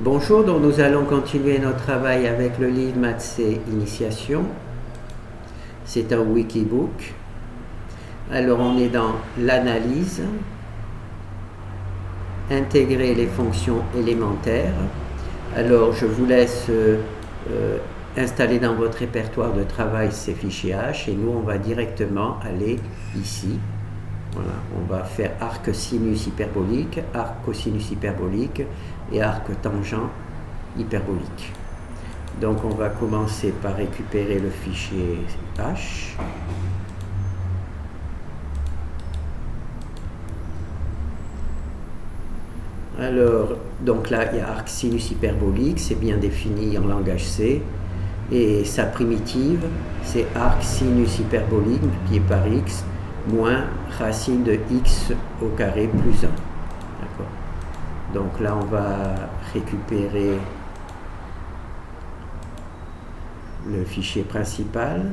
Bonjour, donc nous allons continuer notre travail avec le livre Maths C Initiation. C'est un Wikibook. Alors on est dans l'analyse, intégrer les fonctions élémentaires. Alors je vous laisse installer dans votre répertoire de travail ces fichiers H et nous on va directement aller ici. Voilà, on va faire arc sinus hyperbolique, arc cosinus hyperbolique et arc tangent hyperbolique. Donc on va commencer par récupérer le fichier H. Alors, donc là, il y a arc sinus hyperbolique, c'est bien défini en langage C. Et sa primitive, c'est arc sinus hyperbolique multiplié par x moins racine de x au carré plus 1. D'accord. Donc là, on va récupérer le fichier principal.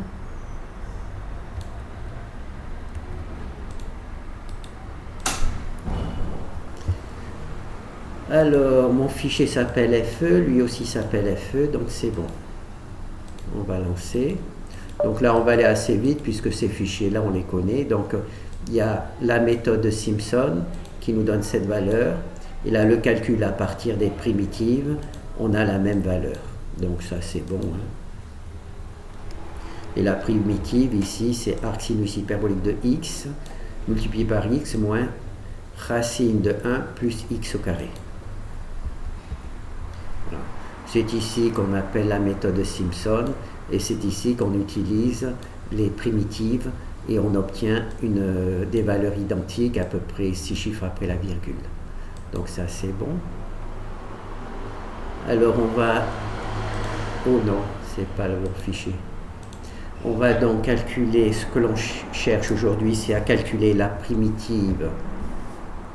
Alors, mon fichier s'appelle FE, lui aussi s'appelle FE, donc c'est bon. On va lancer. Donc là, on va aller assez vite puisque ces fichiers-là, on les connaît. Donc, il y a la méthode de Simpson qui nous donne cette valeur. Et là, le calcul à partir des primitives, on a la même valeur. Donc ça, c'est bon. Hein. Et la primitive, ici, c'est arc sinus hyperbolique de x multiplié par x moins racine de 1 plus x au carré. Voilà. C'est ici qu'on appelle la méthode de Simpson. Et c'est ici qu'on utilise les primitives et on obtient des valeurs identiques, à peu près 6 chiffres après la virgule. Donc ça c'est bon. Alors on va... Oh non, c'est pas le bon fichier. On va donc calculer ce que l'on cherche aujourd'hui, c'est à calculer la primitive.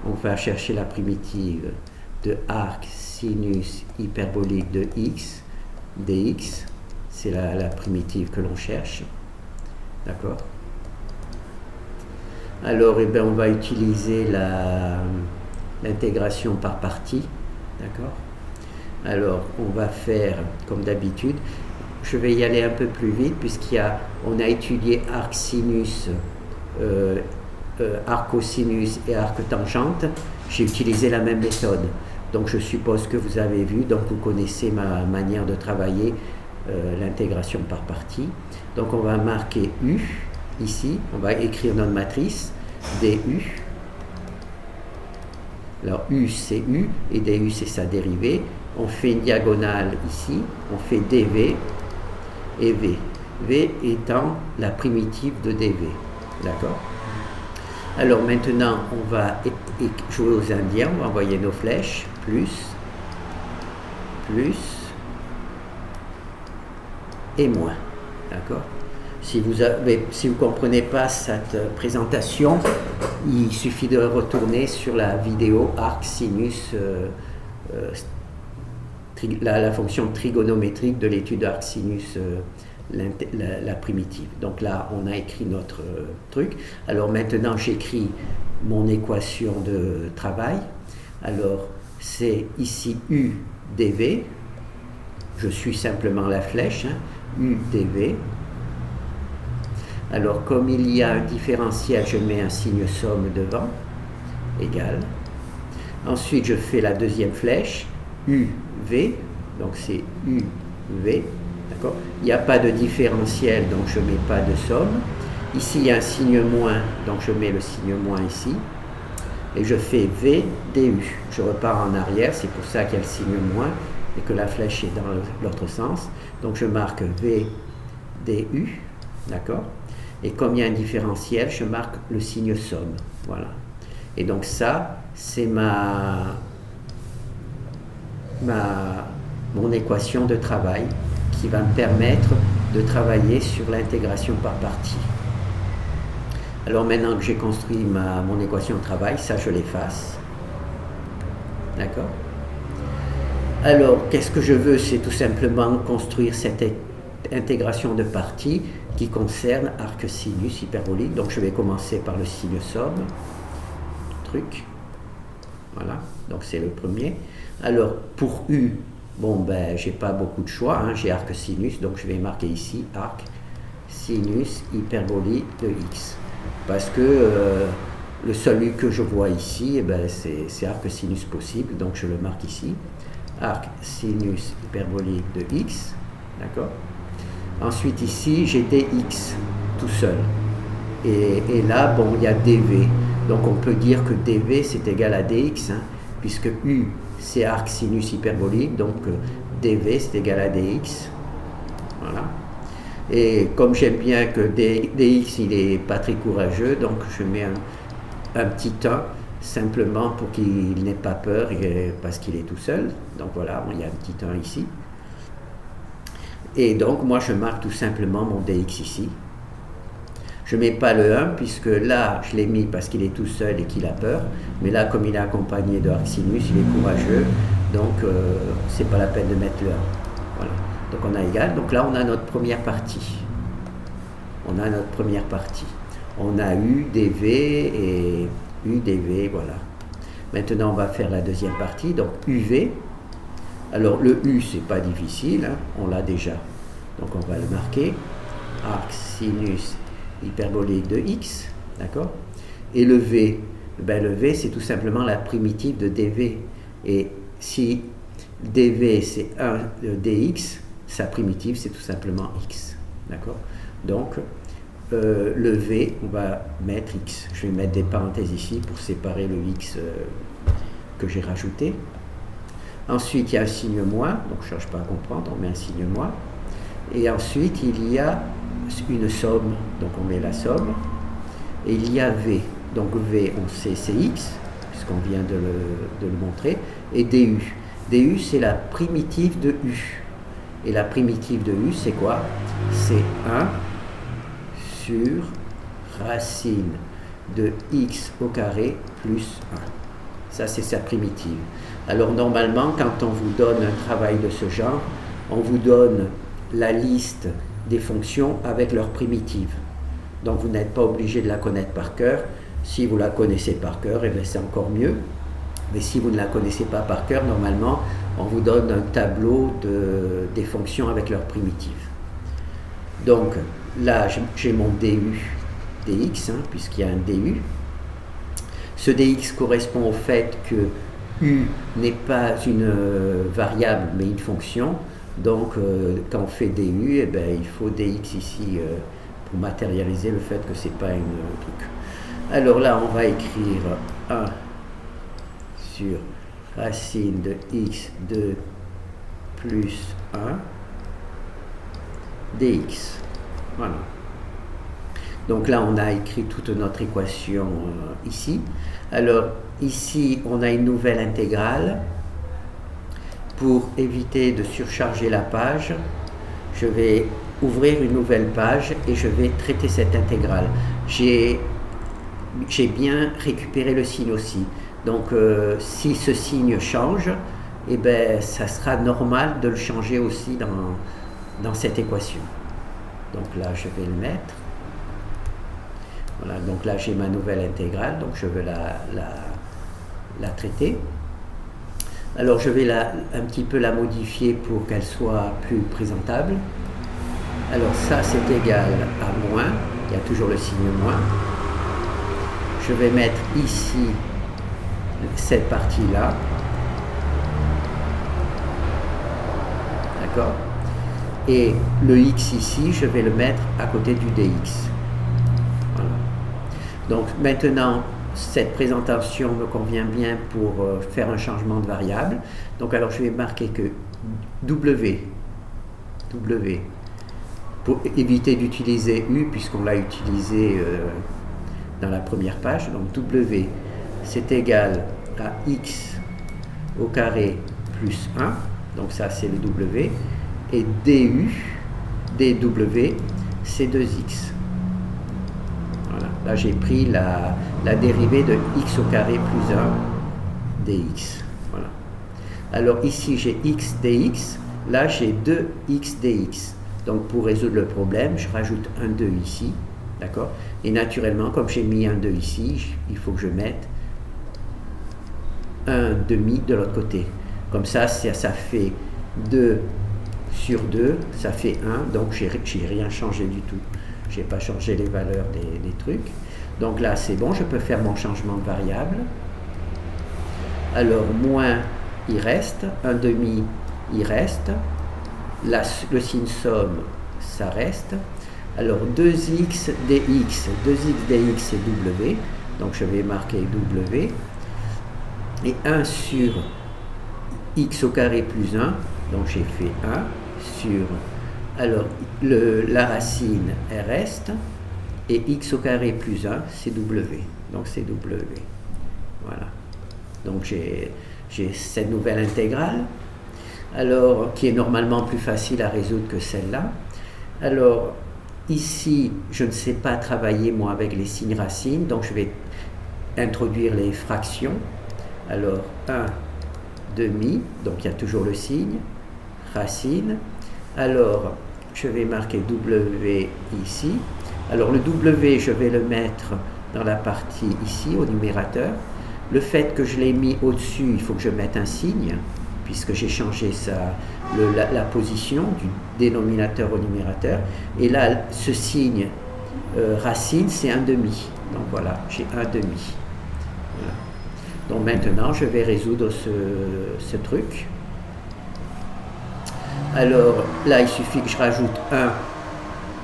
On va chercher la primitive de arc sinus hyperbolique de x dx. C'est la primitive que l'on cherche. D'accord. Alors, eh bien, on va utiliser l'intégration par partie. D'accord. Alors, on va faire comme d'habitude. Je vais y aller un peu plus vite puisqu'on a étudié arc sinus, arc cosinus et arc tangente. J'ai utilisé la même méthode. Donc, je suppose que vous avez vu, donc vous connaissez ma manière de travailler. L'intégration par partie. Donc on va marquer U ici, on va écrire notre matrice DU. Alors U c'est U et DU c'est sa dérivée. On fait une diagonale ici, on fait DV et V. V étant la primitive de DV. D'accord. Alors maintenant on va jouer aux indiens, on va envoyer nos flèches, plus et moins, d'accord. Si vous ne comprenez pas cette présentation, il suffit de retourner sur la vidéo arc sinus, la fonction trigonométrique de l'étude arc sinus, la primitive. Donc là, on a écrit notre truc. Alors maintenant, j'écris mon équation de travail. Alors, c'est ici U dV. Je suis simplement la flèche, hein. U dV. Alors, comme il y a un différentiel, je mets un signe somme devant, égal. Ensuite, je fais la deuxième flèche, UV, donc c'est UV, d'accord. Il n'y a pas de différentiel, donc je ne mets pas de somme. Ici, il y a un signe moins, donc je mets le signe moins ici. Et je fais V DU. Je repars en arrière, c'est pour ça qu'il y a le signe moins et que la flèche est dans l'autre sens. Donc je marque V DU, d'accord. Et comme il y a un différentiel, je marque le signe somme. Voilà. Et donc ça, c'est mon équation de travail qui va me permettre de travailler sur l'intégration par partie. Alors maintenant que j'ai construit mon équation de travail, ça je l'efface. D'accord. Alors, qu'est-ce que je veux? C'est tout simplement construire cette intégration de partie qui concerne arc sinus hyperbolique. Donc je vais commencer par le signe somme. Voilà, donc c'est le premier. Alors, pour U, bon, ben, j'ai pas beaucoup de choix, hein, j'ai arc sinus, donc je vais marquer ici arc sinus hyperbolique de x. Parce que le seul U que je vois ici, eh ben, c'est arc sinus possible, donc je le marque ici. Arc sinus hyperbolique de x, d'accord. Ensuite ici, j'ai dx tout seul. Et là, bon, il y a dv. Donc on peut dire que dv c'est égal à dx, hein, puisque u c'est arc sinus hyperbolique, donc dv c'est égal à dx. Voilà. Et comme j'aime bien que dx il est pas très courageux, donc je mets un petit 1 simplement pour qu'il n'ait pas peur parce qu'il est tout seul. Donc voilà, il y a un petit 1 ici. Et donc moi je marque tout simplement mon dx ici. Je ne mets pas le 1 puisque là je l'ai mis parce qu'il est tout seul et qu'il a peur, mais là comme il est accompagné de arc sinus, il est courageux, donc c'est pas la peine de mettre le 1. Voilà. Donc on a égal, donc là on a notre première partie. On a notre première partie. On a U, dV et U, dV, voilà. Maintenant on va faire la deuxième partie, donc UV. Alors le U c'est pas difficile, hein, on l'a déjà, donc on va le marquer, arc sinus hyperbolique de x, d'accord. Et le v, ben le v c'est tout simplement la primitive de dv. Et si dv c'est 1 dx, sa primitive c'est tout simplement x, d'accord. Donc le v, on va mettre x. Je vais mettre des parenthèses ici pour séparer le x que j'ai rajouté. Ensuite il y a un signe moins, donc je ne cherche pas à comprendre, on met un signe moins. Et ensuite il y a une somme, donc on met la somme, et il y a V, donc V on sait c'est X, puisqu'on vient de le montrer, et DU. DU c'est la primitive de U, et la primitive de U c'est quoi? C'est 1 sur racine de X au carré plus 1. Ça c'est sa primitive. Alors normalement quand on vous donne un travail de ce genre, on vous donne la liste des fonctions avec leur primitive. Donc vous n'êtes pas obligé de la connaître par cœur. Si vous la connaissez par cœur, eh bien c'est encore mieux. Mais si vous ne la connaissez pas par cœur, normalement, on vous donne un tableau des fonctions avec leur primitive. Donc là, j'ai mon du dx, hein, puisqu'il y a un du. Ce dx correspond au fait que u n'est pas une variable, mais une fonction. Donc, quand on fait du, eh ben, il faut dx ici pour matérialiser le fait que c'est pas une truc. Alors là, on va écrire 1 sur racine de x2 plus 1 dx. Voilà. Donc là, on a écrit toute notre équation ici. Alors, ici, on a une nouvelle intégrale. Pour éviter de surcharger la page, je vais ouvrir une nouvelle page et je vais traiter cette intégrale. J'ai bien récupéré le signe aussi. Donc si ce signe change, eh ben, ça sera normal de le changer aussi dans cette équation. Donc là, je vais le mettre. Voilà, donc là, j'ai ma nouvelle intégrale, donc je veux la traiter. Alors je vais un petit peu la modifier pour qu'elle soit plus présentable. Alors ça c'est égal à moins, il y a toujours le signe moins. Je vais mettre ici cette partie-là. D'accord? Et le x ici, je vais le mettre à côté du dx. Voilà. Donc maintenant, cette présentation me convient bien pour faire un changement de variable. Donc alors je vais marquer que W, pour éviter d'utiliser U puisqu'on l'a utilisé dans la première page, donc W c'est égal à X au carré plus 1, donc ça c'est le W, et dW c'est 2X. Là, j'ai pris la dérivée de x au carré plus 1 dx. Voilà. Alors ici, j'ai x dx. Là, j'ai 2x dx. Donc, pour résoudre le problème, je rajoute un 2 ici. D'accord? Et naturellement, comme j'ai mis un 2 ici, il faut que je mette un demi de l'autre côté. Comme ça fait 2 sur 2, ça fait 1, donc j'ai rien changé du tout. J'ai pas changé les valeurs des trucs. Donc là, c'est bon, je peux faire mon changement de variable. Alors, moins, il reste, 1 demi, il reste. Le signe somme, ça reste. Alors, 2x dx, 2x dx, c'est w. Donc, je vais marquer w. Et 1 sur x au carré plus 1, donc j'ai fait 1 sur, alors la racine elle reste, et x au carré plus 1 c'est w, donc c'est w, voilà. Donc j'ai cette nouvelle intégrale, alors qui est normalement plus facile à résoudre que celle-là. Alors ici je ne sais pas travailler moi avec les signes racines, donc je vais introduire les fractions. Alors 1 demi, donc il y a toujours le signe, racine. Alors, je vais marquer W ici. Alors, le W, je vais le mettre dans la partie ici, au numérateur. Le fait que je l'ai mis au-dessus, il faut que je mette un signe, puisque j'ai changé la position du dénominateur au numérateur. Et là, ce signe racine, c'est 1 demi. Donc voilà, j'ai 1 demi. Voilà. Donc maintenant, je vais résoudre ce truc. Alors là, il suffit que je rajoute 1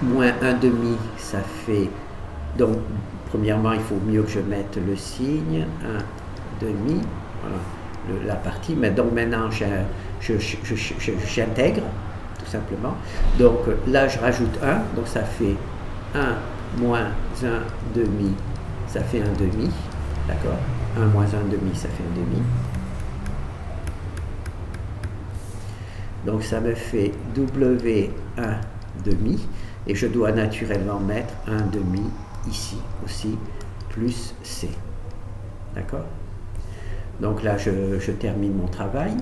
moins 1 demi, ça fait... Donc, premièrement, il faut mieux que je mette le signe, 1 demi, voilà, la partie. Mais donc maintenant, j'intègre, tout simplement. Donc là, je rajoute 1, donc ça fait 1 moins 1 demi, ça fait 1 demi, d'accord? 1 moins 1 demi, ça fait 1 demi. Donc ça me fait W1 demi, et je dois naturellement mettre 1 demi ici aussi, plus C. D'accord? Donc là, je termine mon travail.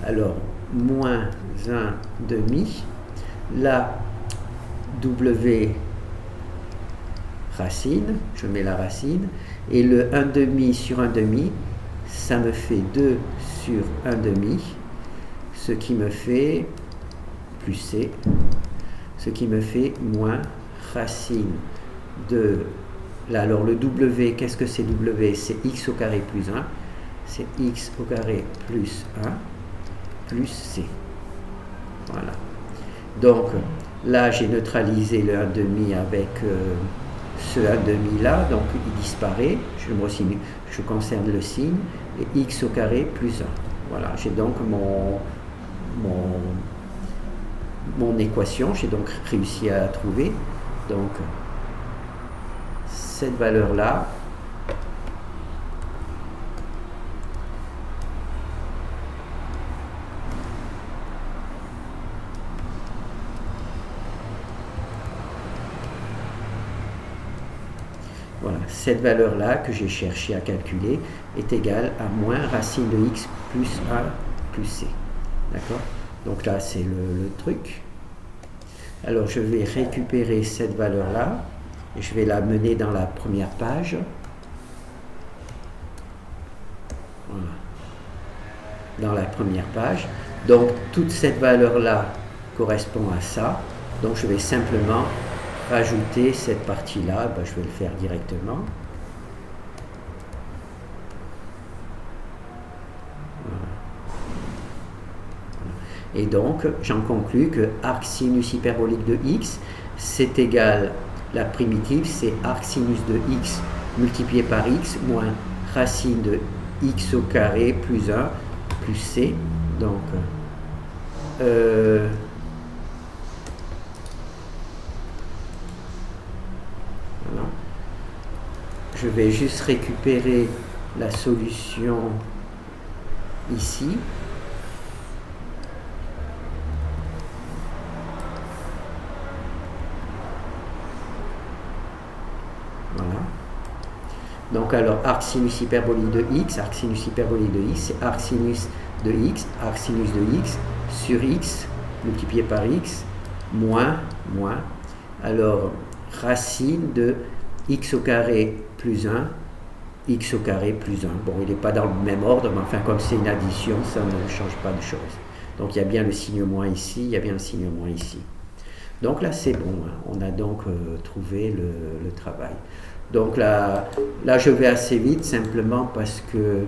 Alors, moins 1 demi, là, W racine, je mets la racine, et le 1 demi sur 1 demi, ça me fait 2 sur 1 demi, ce qui me fait plus C, ce qui me fait moins racine de... Là, alors le W, qu'est-ce que c'est W? C'est x au carré plus 1, c'est x au carré plus 1, plus C. Voilà. Donc, là, j'ai neutralisé le 1 demi avec ce 1 demi là, donc il disparaît, je conserve le signe, et x au carré plus 1. Voilà, j'ai donc mon équation, j'ai donc réussi à trouver. Donc, cette valeur-là, voilà, cette valeur-là que j'ai cherché à calculer est égale à moins racine de x plus 1 plus c. D'accord? Donc là, c'est le truc. Alors, je vais récupérer cette valeur-là et je vais la mener dans la première page. Voilà. Dans la première page. Donc, toute cette valeur-là correspond à ça. Donc, je vais simplement rajouter cette partie-là. Ben, je vais le faire directement. Et donc, j'en conclus que arc sinus hyperbolique de x, c'est égal, la primitive, c'est arc sinus de x multiplié par x moins racine de x au carré plus 1 plus c. Donc, voilà. Je vais juste récupérer la solution ici. Donc alors, arc sinus hyperbolique de x, arc sinus hyperbolique de x, c'est arc sinus de x sur x multiplié par x, moins, alors racine de x au carré plus 1, x au carré plus 1. Bon, il n'est pas dans le même ordre, mais enfin, comme c'est une addition, ça ne change pas de chose. Donc, il y a bien le signe moins ici, il y a bien le signe moins ici. Donc là, c'est bon, hein. On a donc trouvé le travail. Donc là, je vais assez vite, simplement parce que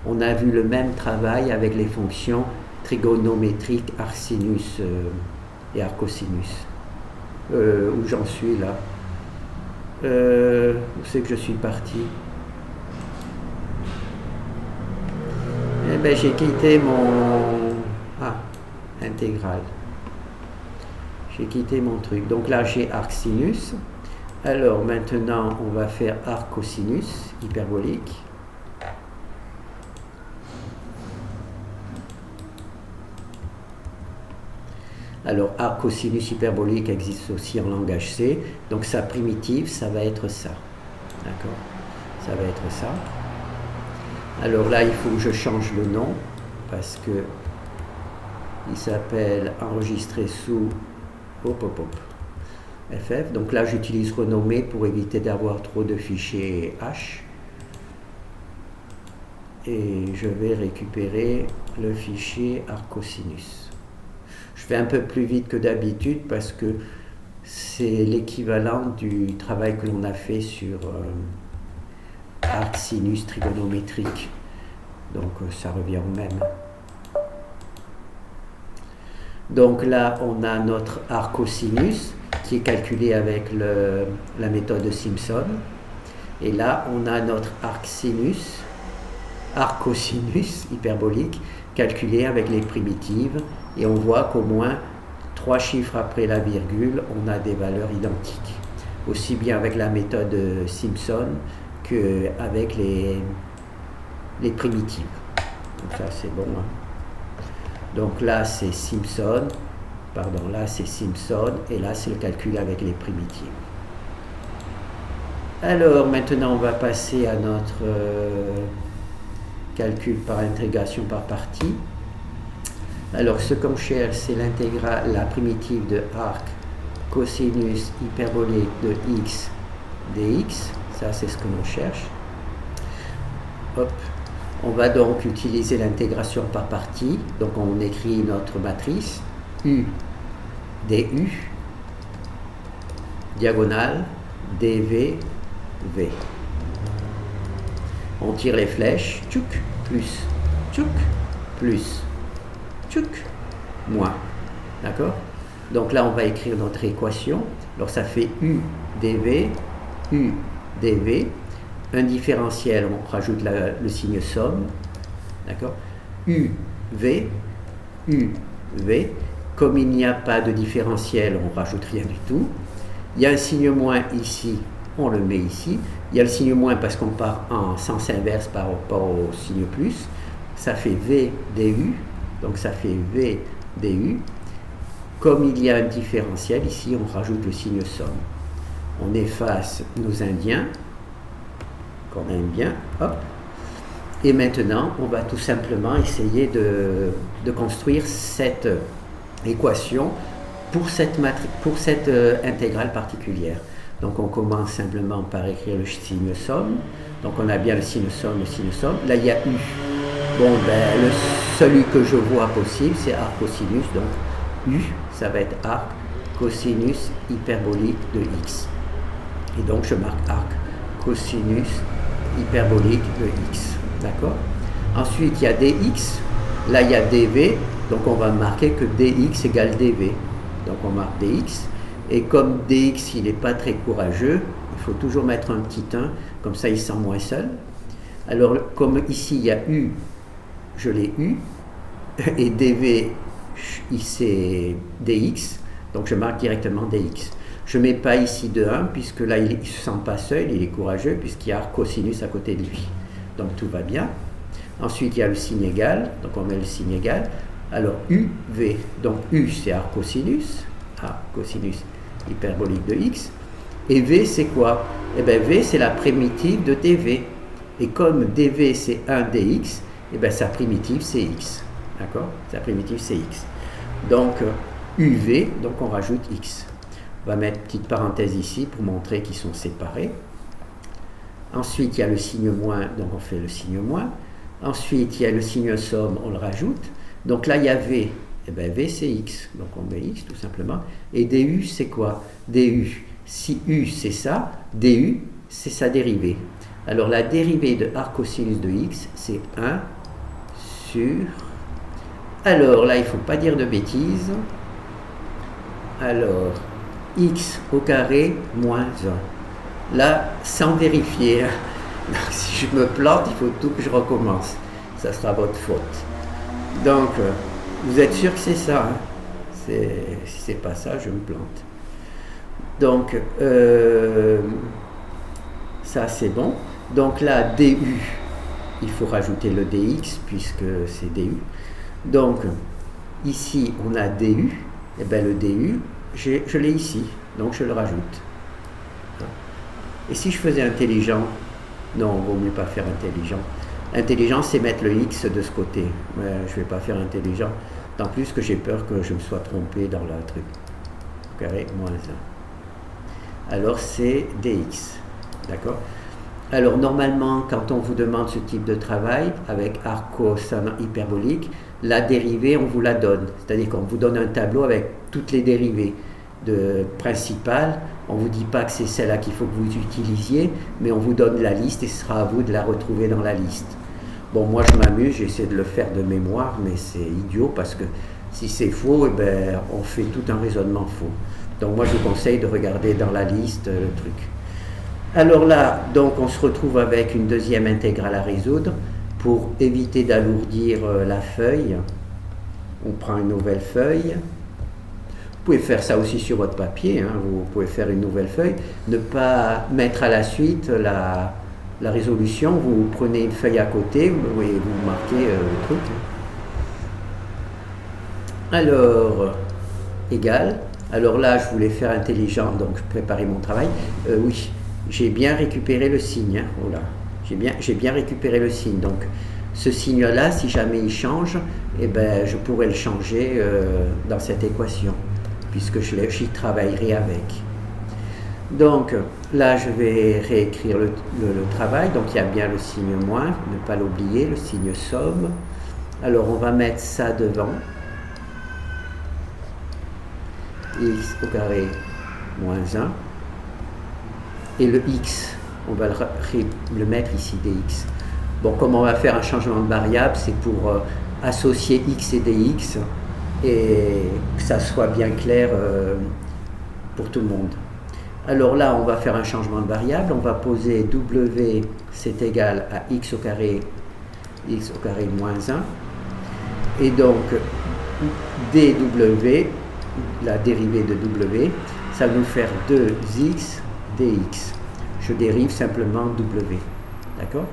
on a vu le même travail avec les fonctions trigonométriques arcsinus et arcosinus. Où j'en suis là? Où c'est que je suis parti? Eh bien, j'ai quitté mon... Ah, intégrale. J'ai quitté mon truc. Donc là, j'ai arcsinus. Alors maintenant, on va faire arcosinus hyperbolique. Alors, arcosinus hyperbolique existe aussi en langage C. Donc sa primitive, ça va être ça. D'accord? Ça va être ça. Alors là, il faut que je change le nom parce que il s'appelle enregistré sous FF. Donc là, j'utilise renommé pour éviter d'avoir trop de fichiers H. Et je vais récupérer le fichier arcosinus. Je fais un peu plus vite que d'habitude parce que c'est l'équivalent du travail que l'on a fait sur arcsinus trigonométrique. Donc ça revient au même. Donc là, on a notre arcosinus qui est calculé avec la méthode de Simpson. Et là, on a notre arcosinus hyperbolique calculé avec les primitives. Et on voit qu'au moins 3 chiffres après la virgule, on a des valeurs identiques. Aussi bien avec la méthode de Simpson qu'avec les primitives. Donc ça, c'est bon. Hein. Donc là, c'est Simpson. Pardon, là, c'est Simpson. Et là, c'est le calcul avec les primitives. Alors, maintenant, on va passer à notre calcul par intégration par partie. Alors, ce qu'on cherche, c'est l'intégrale, la primitive de arc cosinus hyperbolique de x dx. Ça, c'est ce que l'on cherche. Hop. On va donc utiliser l'intégration par partie. Donc, on écrit notre matrice u du, diagonale dv v. On tire les flèches, tchouk, plus, tchouk, moins. D'accord? Donc là, on va écrire notre équation. Alors, ça fait u dv, un différentiel, on rajoute le signe somme. D'accord? uv. Comme il n'y a pas de différentiel, on ne rajoute rien du tout. Il y a un signe moins ici, on le met ici. Il y a le signe moins parce qu'on part en sens inverse par rapport au signe plus. Ça fait v du. Donc ça fait v du. Comme il y a un différentiel, ici on rajoute le signe somme. On efface nos indiens, qu'on aime bien. Hop. Et maintenant, on va tout simplement essayer de construire cette équation pour cette intégrale particulière. Donc on commence simplement par écrire le signe somme. Donc on a bien le signe somme. Là il y a u. Bon, ben, celui que je vois possible, c'est arc cosinus. Donc u, ça va être arc cosinus hyperbolique de x. Et donc je marque arc cosinus hyperbolique de x. D'accord? Ensuite, il y a dx. Là, il y a dv. Donc, on va marquer que dx égale dv. Donc, on marque dx. Et comme dx, il n'est pas très courageux, il faut toujours mettre un petit 1. Comme ça, il se sent moins seul. Alors, comme ici, il y a u, je l'ai eu. Et dv, c'est dx. Donc, je marque directement dx. Je ne mets pas ici de 1, puisque là, il ne se sent pas seul, il est courageux, puisqu'il y a cosinus à côté de lui. Donc tout va bien. Ensuite, il y a le signe égal. Donc on met le signe égal. Alors uv. Donc u, c'est arc cosinus hyperbolique de x. Et v, c'est quoi? Eh bien, v, c'est la primitive de dv. Et comme dv, c'est 1 dx, eh bien, sa primitive, c'est x. D'accord? Sa primitive, c'est x. Donc uv, donc on rajoute x. On va mettre une petite parenthèse ici pour montrer qu'ils sont séparés. Ensuite, il y a le signe moins, donc on fait le signe moins. Ensuite, il y a le signe somme, on le rajoute. Donc là, il y a V. Et bien, V, c'est X. Donc on met X, tout simplement. Et DU, c'est quoi? DU, si U, c'est ça, DU, c'est sa dérivée. Alors la dérivée de arc cosinus de X, c'est 1 sur... Alors là, il ne faut pas dire de bêtises. Alors, X au carré moins 1. Là, sans vérifier. Donc, si je me plante, il faut tout que je recommence. Ça sera votre faute. Donc, vous êtes sûr que c'est ça, hein? Si c'est pas ça, je me plante. Donc, ça c'est bon. Donc là, DU, il faut rajouter le DX puisque c'est DU. Donc, ici, on a DU. Et bien le DU, je l'ai ici. Donc, je le rajoute. Et si je faisais intelligent, non, il vaut mieux pas faire intelligent. Intelligent, c'est mettre le X de ce côté. Mais je ne vais pas faire intelligent. Tant plus que j'ai peur que je me sois trompé dans le truc. Carré moins 1. Alors, c'est DX. D'accord? Alors, normalement, quand on vous demande ce type de travail, avec arc cosine hyperbolique, la dérivée, on vous la donne. C'est-à-dire qu'on vous donne un tableau avec toutes les dérivées principales. On ne vous dit pas que c'est celle-là qu'il faut que vous utilisiez, mais on vous donne la liste et ce sera à vous de la retrouver dans la liste. Bon, moi je m'amuse, j'essaie de le faire de mémoire, mais c'est idiot parce que si c'est faux, eh ben, on fait tout un raisonnement faux. Donc moi je vous conseille de regarder dans la liste le truc. Alors là, donc on se retrouve avec une deuxième intégrale à résoudre. Pour éviter d'alourdir la feuille, on prend une nouvelle feuille. Vous pouvez faire ça aussi sur votre papier, hein. Vous pouvez faire une nouvelle feuille. Ne pas mettre à la suite la résolution, vous prenez une feuille à côté et vous marquez le truc. Alors, égal. Alors là, je voulais faire intelligent, donc je préparais mon travail. Oui, j'ai bien récupéré le signe. Hein. Oh là. J'ai bien récupéré le signe. Donc, ce signe-là, si jamais il change, eh ben, je pourrais le changer dans cette équation, puisque j'y travaillerai avec. Donc, là, je vais réécrire le travail. Donc, il y a bien le signe moins, ne pas l'oublier, le signe somme. Alors, on va mettre ça devant. X au carré moins 1. Et le X, on va le mettre ici, dx. Bon, comme on va faire un changement de variable, c'est pour associer x et dx et que ça soit bien clair pour tout le monde. Alors là, on va faire un changement de variable. On va poser w, c'est égal à x au carré moins 1. Et donc, dw, la dérivée de w, ça va nous faire 2x dx. Je dérive simplement w. D'accord?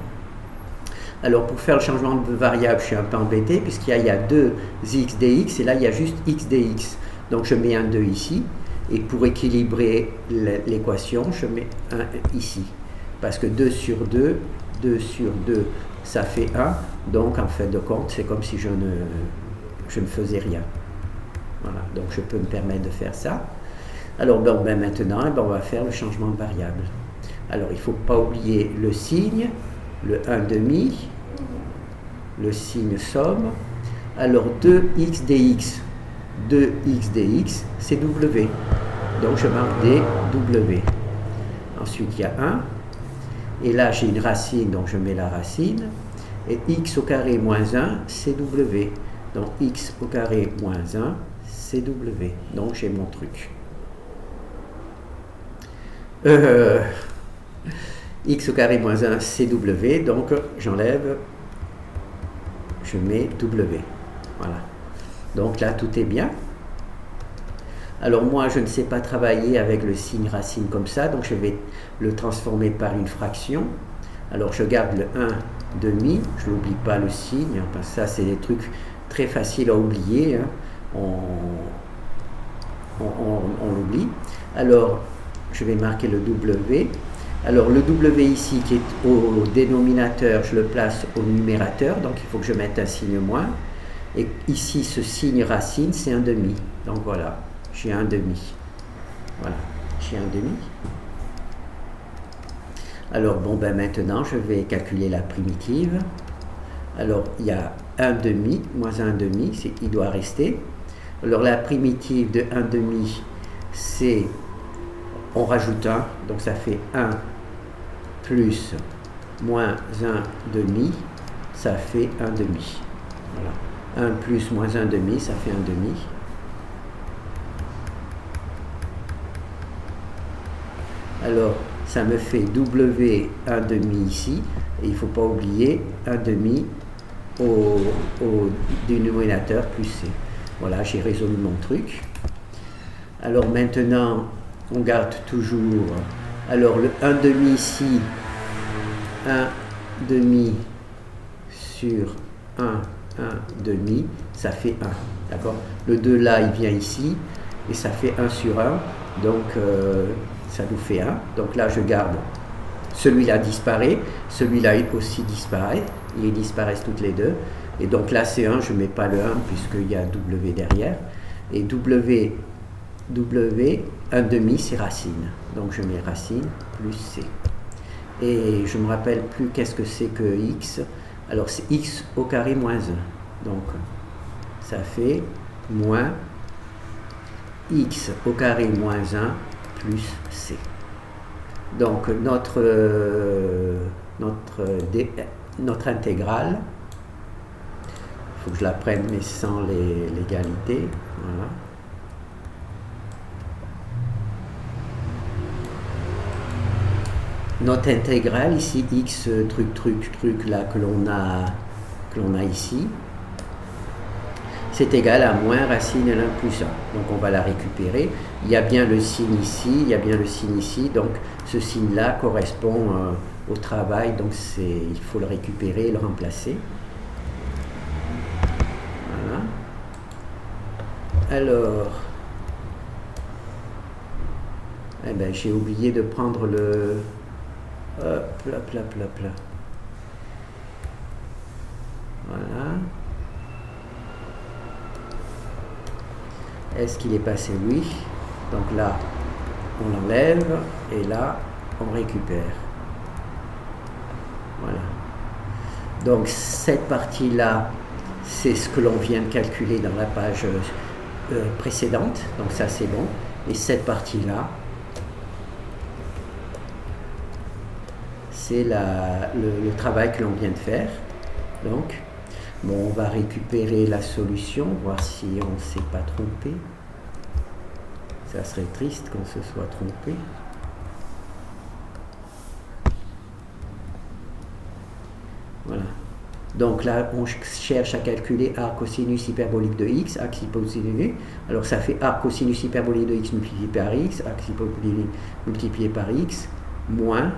Alors, pour faire le changement de variable, je suis un peu embêté, puisqu'il y a 2x dx, et là, il y a juste x dx. Donc, je mets un 2 ici, et pour équilibrer l'équation, je mets un ici. Parce que 2 sur 2, ça fait 1. Donc, en fin de compte, c'est comme si je ne faisais rien. Voilà, donc je peux me permettre de faire ça. Alors, maintenant, on va faire le changement de variable. Alors, il ne faut pas oublier le signe, le 1/2, le signe somme. Alors, 2x dx, 2x dx, c'est w. Donc, je marque dw. Ensuite, il y a 1. Et là, j'ai une racine, donc je mets la racine. Et x au carré moins 1, c'est w. Donc, x au carré moins 1, c'est w. Donc, j'ai mon truc. X au carré moins 1, c'est w, donc j'enlève, je mets w. Voilà. Donc là, tout est bien. Alors moi, je ne sais pas travailler avec le signe racine comme ça, donc je vais le transformer par une fraction. Alors je garde le 1/2, je n'oublie pas le signe, parce que ça, c'est des trucs très faciles à oublier. Hein. On l'oublie. Alors, je vais marquer le W. Alors, le W ici, qui est au dénominateur, je le place au numérateur, donc il faut que je mette un signe moins. Et ici, ce signe racine, c'est 1/2. Donc voilà, j'ai 1/2. Voilà, j'ai 1/2. Alors bon, ben maintenant je vais calculer la primitive. Alors il y a 1 demi, moins 1 demi, il doit rester. Alors la primitive de 1 demi, c'est, on rajoute 1, donc ça fait 1 plus moins 1 demi, ça fait 1 demi. Voilà. 1 plus moins 1 demi, ça fait 1 demi. Alors, ça me fait W 1 demi ici, et il ne faut pas oublier 1 demi au dénominateur plus C. Voilà, j'ai résolu mon truc. Alors maintenant, on garde toujours, alors le 1 demi ici, 1 demi sur 1 demi, ça fait 1, d'accord? Le 2 là, il vient ici, et ça fait 1 sur 1, donc ça nous fait 1. Donc là, je garde, celui-là disparaît, celui-là aussi disparaît, ils disparaissent toutes les deux. Et donc là, c'est 1, je ne mets pas le 1 puisqu'il y a W derrière. Et W, 1 demi, c'est racine. Donc je mets racine plus C. Et je ne me rappelle plus qu'est-ce que c'est que X. Alors c'est X au carré moins 1. Donc ça fait moins X au carré moins 1 plus C. Donc notre intégrale, il faut que je la prenne mais sans l'égalité. Voilà. Notre intégrale ici, x truc là que l'on a ici, c'est égal à moins racine de 1 plus 1. Donc on va la récupérer. Il y a bien le signe ici, il y a bien le signe ici. Donc ce signe-là correspond au travail. Donc il faut le récupérer et le remplacer. Voilà. Alors, eh ben, j'ai oublié de prendre le... plat. Voilà. Est-ce qu'il est passé? Oui. Donc là, on l'enlève et là, on récupère. Voilà. Donc cette partie-là, c'est ce que l'on vient de calculer dans la page précédente. Donc ça, c'est bon. Et cette partie-là, c'est le travail que l'on vient de faire. Donc, bon, on va récupérer la solution, voir si on ne s'est pas trompé. Ça serait triste qu'on se soit trompé. Voilà. Donc là, on cherche à calculer arc cosinus hyperbolique de x, axe hypoténusé. Alors ça fait arc cosinus hyperbolique de x multiplié par x, axe hypoténusé multiplié par x, moins.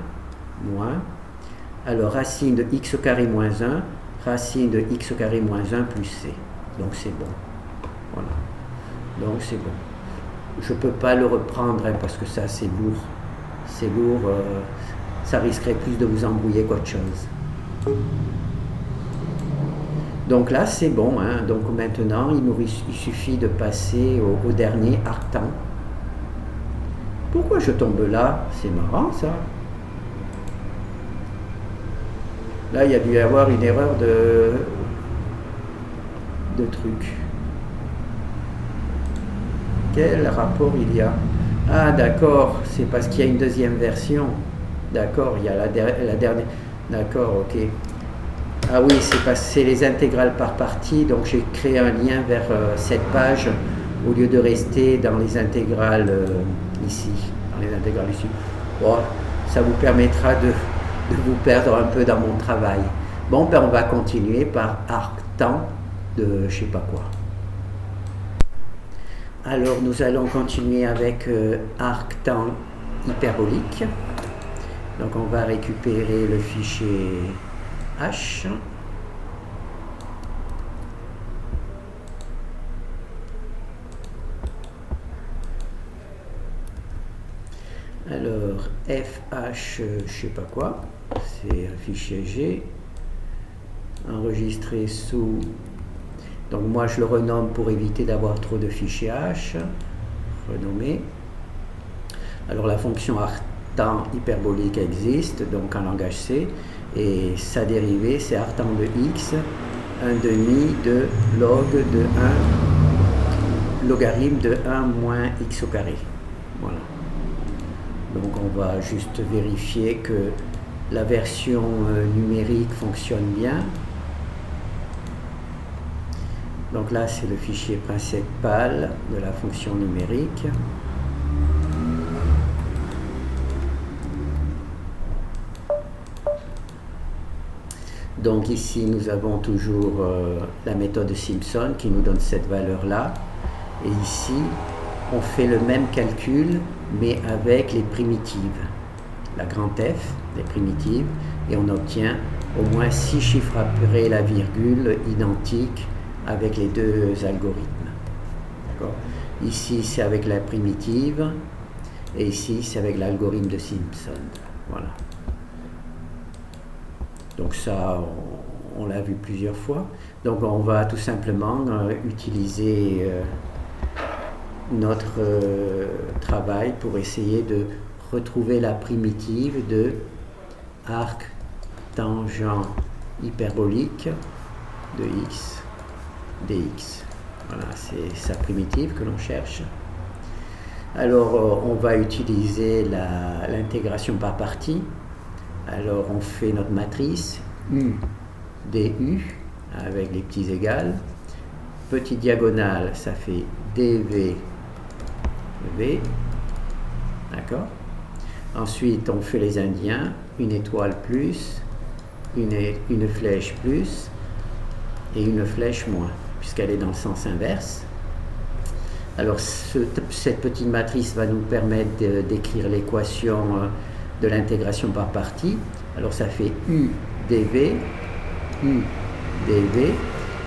Alors racine de x au carré moins 1, racine de x au carré moins 1 plus c. Donc c'est bon. Voilà. Donc c'est bon. Je ne peux pas le reprendre hein, parce que ça c'est lourd. C'est lourd. Ça risquerait plus de vous embrouiller qu'autre chose. Donc là c'est bon. Hein. Donc maintenant il suffit de passer au dernier arctan. Pourquoi je tombe là? C'est marrant ça. Là, il y a dû y avoir une erreur de truc. Quel rapport il y a? Ah, d'accord, c'est parce qu'il y a une deuxième version. D'accord, il y a la dernière. D'accord, ok. Ah oui, c'est les intégrales par partie, donc j'ai créé un lien vers cette page au lieu de rester dans les intégrales ici. Bon, ça vous permettra de vous perdre un peu dans mon travail. Bon, ben on va continuer par arctan de je sais pas quoi. Alors nous allons continuer avec arctan hyperbolique. Donc on va récupérer le fichier H. Alors FH je sais pas quoi, c'est un fichier G enregistré sous, donc moi je le renomme pour éviter d'avoir trop de fichiers H, renommer. Alors la fonction arctan hyperbolique existe, donc en langage C, et sa dérivée c'est arctan de x, 1 demi de log de 1, logarithme de 1 moins x au carré. Voilà. Donc on va juste vérifier que la version numérique fonctionne bien. Donc là c'est le fichier principal de la fonction numérique. Donc ici nous avons toujours la méthode de Simpson qui nous donne cette valeur-là. Et ici on fait le même calcul mais avec les primitives. La grande F, les primitives, et on obtient au moins 6 chiffres après la virgule identiques avec les deux algorithmes. Ici c'est avec la primitive et ici c'est avec l'algorithme de Simpson. Voilà. Donc ça on l'a vu plusieurs fois. Donc on va tout simplement utiliser notre travail pour essayer de retrouver la primitive de arc tangent hyperbolique de x dx. Voilà, c'est sa primitive que l'on cherche. Alors on va utiliser l'intégration par partie. Alors on fait notre matrice u du avec les petits égales. Petite diagonale, ça fait dv v. D'accord. Ensuite on fait les indiens, une étoile plus, une flèche plus et une flèche moins, puisqu'elle est dans le sens inverse. Alors cette petite matrice va nous permettre d'écrire l'équation de l'intégration par partie. Alors ça fait u dv, u dv.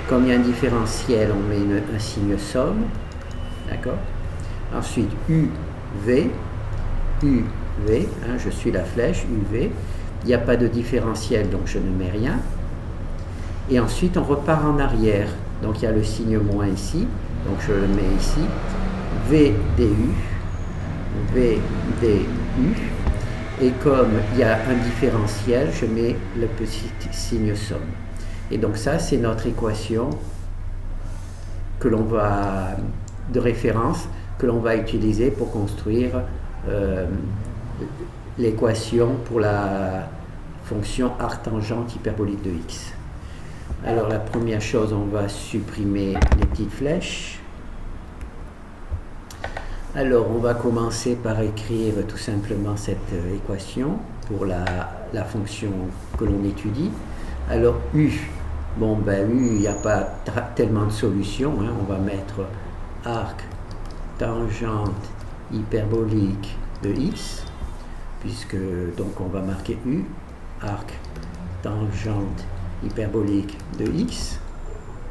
Comme il y a un différentiel, on met un signe somme. D'accord. Ensuite uv, uv, je suis la flèche, uv. Il n'y a pas de différentiel, donc je ne mets rien. Et ensuite on repart en arrière. Donc il y a le signe moins ici, donc je le mets ici. v du, v du. Et comme il y a un différentiel, je mets le petit signe somme. Et donc ça, c'est notre équation que l'on va, de référence, que l'on va utiliser pour construire l'équation pour la fonction arctangente hyperbolique de x. Alors la première chose, on va supprimer les petites flèches. Alors on va commencer par écrire tout simplement cette équation pour la fonction que l'on étudie. Alors u, bon ben u, il n'y a pas tellement de solutions, on va mettre arc tangente hyperbolique de x, puisque donc on va marquer u, arc tangente hyperbolique de x.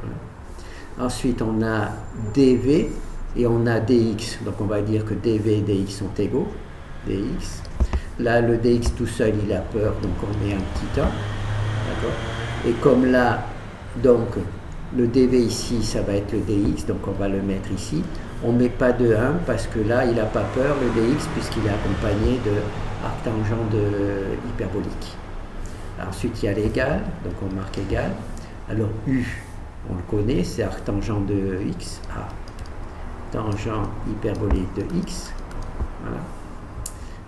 Voilà. Ensuite on a dv et on a dx, donc on va dire que dv et dx sont égaux, dx. Là le dx tout seul il a peur, donc on met un petit a. D'accord. Et comme là, donc le dv ici ça va être le dx, donc on va le mettre ici. On ne met pas de 1 parce que là il n'a pas peur le dx puisqu'il est accompagné de arctangent de hyperbolique. Ensuite il y a l'égal, donc on marque égal. Alors u, on le connaît, c'est arctangent de x, a tangent hyperbolique de x. Voilà.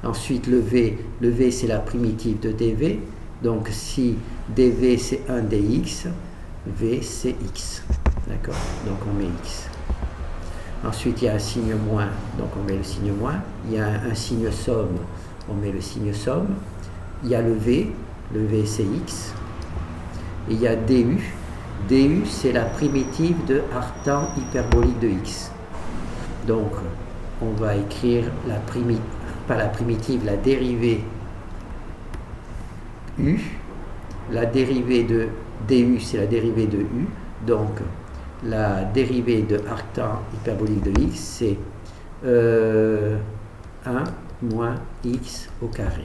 Ensuite le v c'est la primitive de dv, donc si dv c'est 1 dx, v c'est x. D'accord, donc on met x. Ensuite il y a un signe moins, donc on met le signe moins. Il y a un signe somme, on met le signe somme. Il y a le v c'est x. Et il y a du c'est la primitive de arctan hyperbolique de x. Donc on va écrire la primitive, pas la primitive, la dérivée u. La dérivée de du c'est la dérivée de u. Donc la dérivée de arctan hyperbolique de x c'est 1 moins x au carré.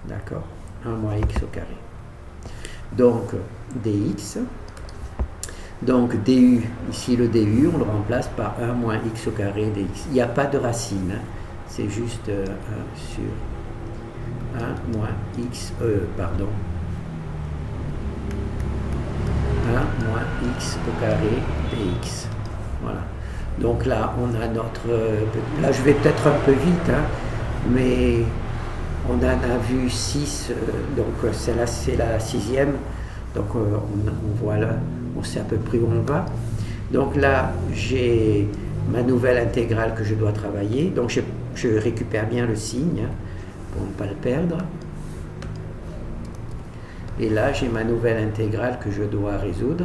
D'accord, 1 moins x au carré. Donc dx. Donc du, ici le du, on le remplace par 1 moins x au carré dx. Il n'y a pas de racine, c'est juste 1 sur 1 moins x, pardon, 1 moins x au carré dx. Voilà. Donc là, on a notre... là, je vais peut-être un peu vite, hein, mais on en a vu 6, donc c'est la 6e. Donc on voit là, on sait à peu près où on va. Donc là, j'ai ma nouvelle intégrale que je dois travailler. Donc je récupère bien le signe, hein, pour ne pas le perdre. Et là, j'ai ma nouvelle intégrale que je dois résoudre.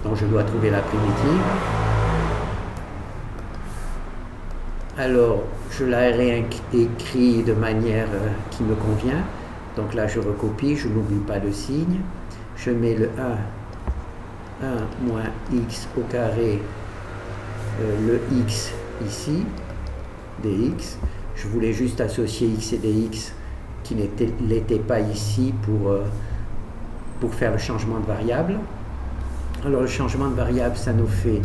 Donc je dois trouver la primitive. Alors, je la réécris de manière qui me convient. Donc là, je recopie, je n'oublie pas le signe. Je mets le 1 moins x au carré, le x ici, dx. Je voulais juste associer x et dx qui n'étaient pas ici pour faire le changement de variable. Alors le changement de variable, ça nous fait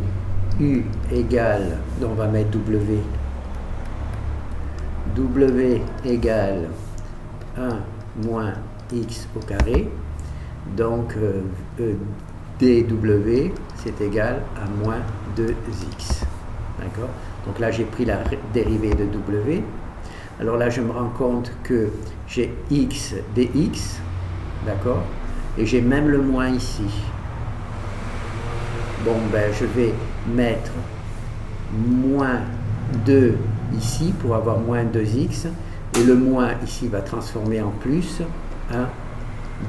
u égale, donc on va mettre w. W égale 1 moins x au carré. Donc dw, c'est égal à moins 2x. D'accord? Donc là, j'ai pris la dérivée de w. Alors là, je me rends compte que j'ai x dx, d'accord? Et j'ai même le moins ici. Bon, ben, je vais mettre moins 2 ici pour avoir moins 2x. Et le moins ici va transformer en plus 1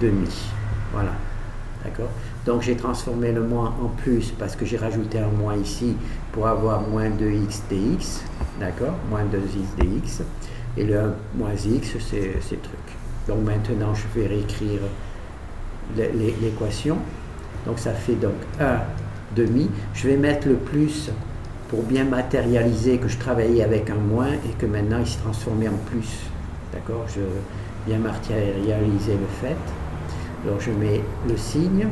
demi. Voilà. D'accord? Donc j'ai transformé le moins en plus parce que j'ai rajouté un moins ici pour avoir moins 2x dx. D'accord? Moins 2x dx. Et le 1 moins x, c'est ce truc. Donc maintenant, je vais réécrire l'équation. Donc ça fait donc 1 demi. Je vais mettre le plus pour bien matérialiser que je travaillais avec un moins et que maintenant il s'est transformé en plus. D'accord? Je viens matérialiser le fait. Alors je mets le signe.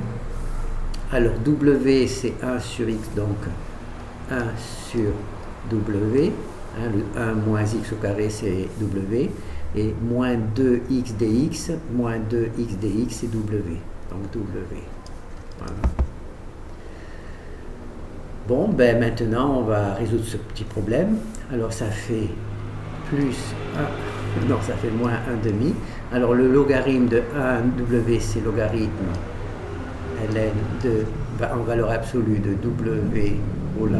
Alors w c'est 1 sur x, donc 1 sur w. Hein, le 1 moins x au carré c'est w. Et moins 2x dx, moins 2x dx c'est w. Donc w. Voilà. Bon, ben maintenant on va résoudre ce petit problème. Alors ça fait plus 1, non ça fait moins 1 demi. Alors le logarithme de 1w c'est logarithme ln en valeur absolue de w au la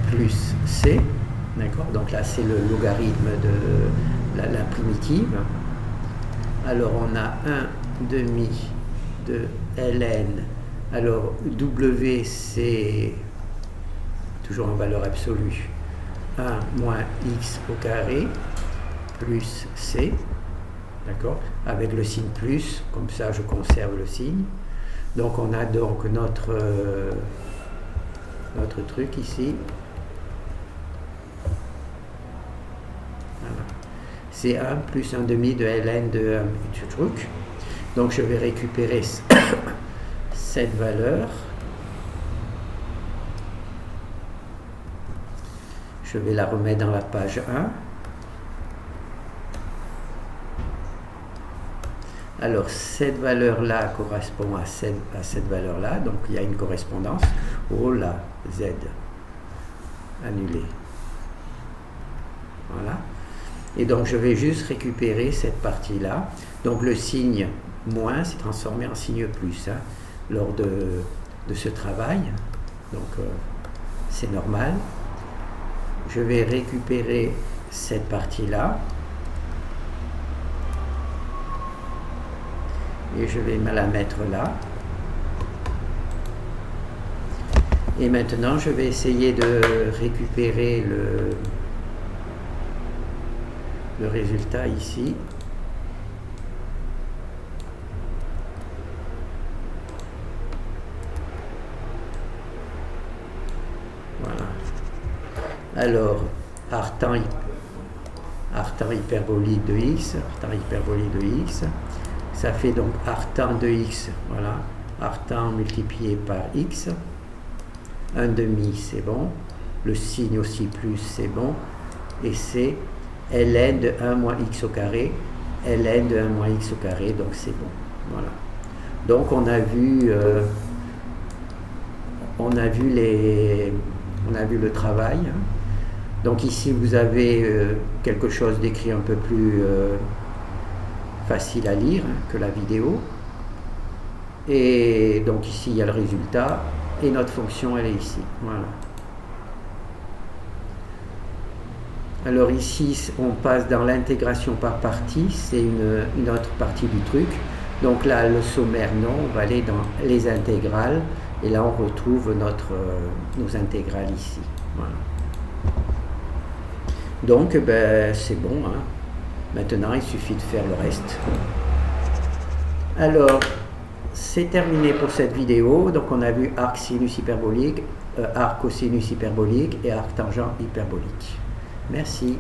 plus c. D'accord? Donc là c'est le logarithme de la primitive. Alors on a 1 demi de ln. Alors w c'est toujours en valeur absolue 1 moins x au carré plus c, d'accord, avec le signe plus, comme ça je conserve le signe. Donc on a donc notre truc ici. Voilà. C'est 1 plus 1 demi de ln de ce truc. Donc je vais récupérer cette valeur. Je vais la remettre dans la page 1. Alors cette valeur-là correspond à cette valeur-là, donc il y a une correspondance. Oh là, z, annulé. Voilà. Et donc je vais juste récupérer cette partie-là. Donc le signe moins s'est transformé en signe plus, hein, lors de ce travail. Donc c'est normal. Je vais récupérer cette partie-là. Et je vais me la mettre là. Et maintenant, je vais essayer de récupérer le résultat ici. Voilà. Alors, arctan hyperbolique de x, ça fait donc arctan de x, voilà, arctan multiplié par x, 1 demi c'est bon, le signe aussi plus c'est bon, et c'est ln de 1 moins x au carré, ln de 1 moins x au carré, donc c'est bon. Voilà. Donc on a vu le travail. Donc ici vous avez quelque chose d'écrit un peu plus facile à lire que la vidéo. Et donc ici il y a le résultat et notre fonction elle est ici. Voilà. Alors ici on passe dans l'intégration par partie, c'est une autre partie du truc. Donc là le sommaire non, on va aller dans les intégrales et là on retrouve nos intégrales ici. Voilà. Donc ben, c'est bon, hein. Maintenant il suffit de faire le reste. Alors c'est terminé pour cette vidéo. Donc on a vu arc sinus hyperbolique, arc cosinus hyperbolique et arc tangent hyperbolique. Merci.